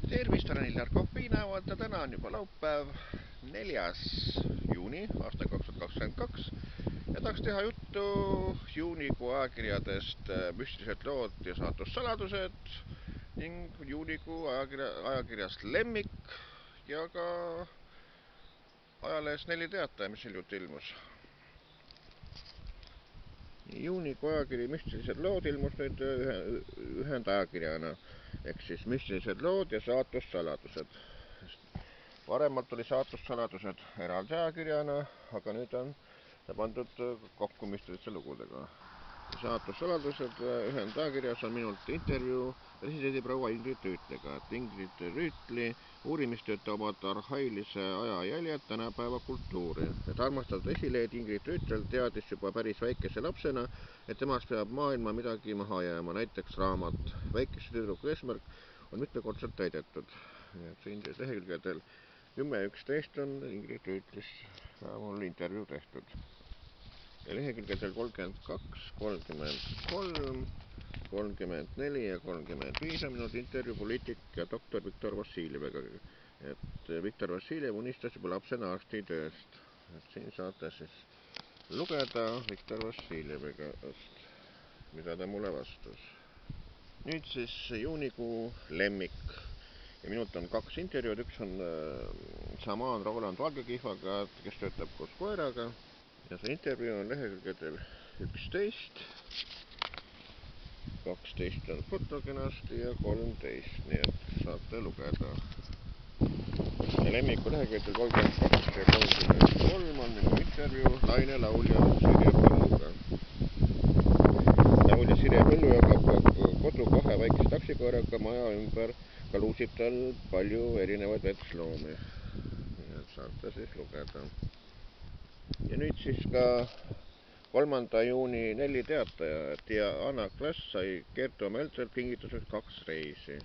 Tervist, olen Illar Kohviinäevalta. Täna on juba laupäev, 4. juuni aastal 2022 ja tahaks teha juttu juunikuu ajakirjadest Müstilised lood ja saatussaladused ning juunikuu ajakirjast Lemmik ja ka ajalehest Nelli Teataja, mis hiljuti ilmus. Juunikuu ajakiri Müstilised lood ilmus nüüd ühendajakirjana ehk siis Müstilised lood ja saatussaladused. Varemalt oli saatussaladused eraldi ajakirjana, aga nüüd on ta pandud kokku müstiliste lugudega. Saatussaladused ühendajakirjas on minult intervjuu presidendi proua Ingrid Rüütliga. Ingrid Rüütli uurimistööd toovad arhailise aja jäljed tänapäeva kultuuri. Et armastatud esileed Ingrid Rüütl teadis juba päris väikese lapsena, et temast peab maailma midagi maha jääma, näiteks raamat. Väikese tüdruku eesmärk on mitmekordselt täidetud. Siin lehekülgedel 10-11 on Ingrid Rüütlist mul intervjuu tehtud. Ja lehekülgedel 32, 33, 34 ja 35 on minult intervjuu poliitik ja doktor Viktor Vassiljeviga. Et Viktor Vassiljev unistas juba lapsena arstitööst. Et siin saate siis lugeda Viktor Vassiljeviga, mida ta mulle vastas. Nüüd siis juunikuu Lemmik. Ja minult on 2 intervjuud. Üks on Samaan Roland Valgekihvaga, kes töötab koos koeraga. Ja see intervjuu on lehekülgedel 11, 12 on fotokenasti ja 13, nii et saate lugeda. Ja Lemmiku lehekülgedel 32 ja 33 on minu intervjuu Laine Laulja Sirje Põlluga. Laulja Sirje Põllu jagab kodu 2 väikese taksikoeraga maja ümber, ka luusib tal palju erinevaid vetsloomi. Nii et saate siis lugeda. Ja nüüd siis ka 3. juuni Nelli Teataja, et Anna Klass sai Kertu Meltselt kingituseks 2 reisi.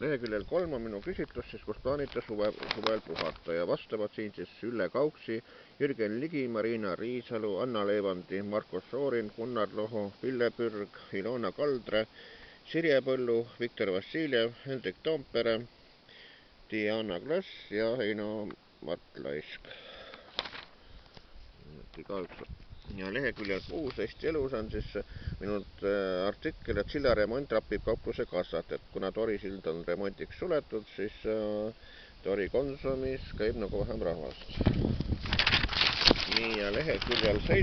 Leheküljel 3 on minu küsitlus, siis kus plaanite suvel puhata ja vastavad siin siis Ülle Kauksi, Jürgen Ligi, Marina Riisalu, Anna Leevandi, Marko Soorin, Gunnar Loho, Pille Pürg, Ilona Kaldre, Sirje Põllu, Viktor Vassiljev, Hendrik Toompere, Diana Klass ja Heino Martlaisk. Ja leheküljel 6 Eesti elus on siis minult artikkel, et Silla remont rapib kaupluse kassat, et kuna Tori sild on remondiks suletud, siis Tori Konsumis käib nagu vähem rahvast. Nii, ja leheküljel 7,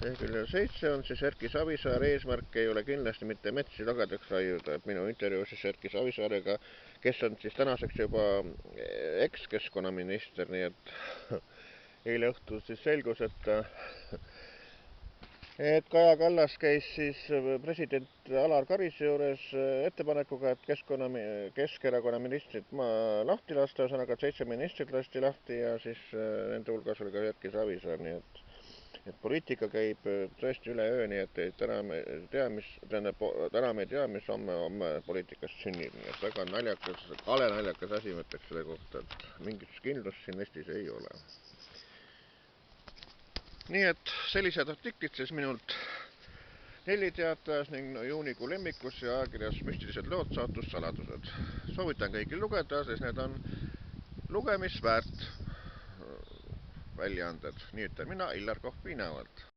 leheküljel 7 on siis Erki Savisaare eesmärk ei ole kindlasti mitte metsi lagedaks raiuda, et minu intervjuu siis Erki Savisaarega, kes on siis tänaseks juba eks-keskkonnaminister, nii et eile õhtul siis selgus, et Kaja Kallas käis siis president Alar Karise juures ettepanekuga, et Keskerakonna ministrid lahti lasta, ühesõnaga 7 ministrit lasti lahti ja siis nende hulgas oli ka Erki Savisaar, nii et poliitika käib tõesti üle öö, nii et täna me ei tea, mis homme poliitikast sünnib, nii et väga naljakas, kale naljakas asi mõtleks selle kohta, et mingit kindlust siin Eestis ei ole. Nii et sellised artiklid siis minult Nelli Teatajas ning juunikuu Lemmikus ja ajakirjas Müstilised lood, saatussaladused. Soovitan kõigil lugeda, sest need on lugemisväärt väljaanded. Nii ütlen mina, Illar Kohviinäevalt.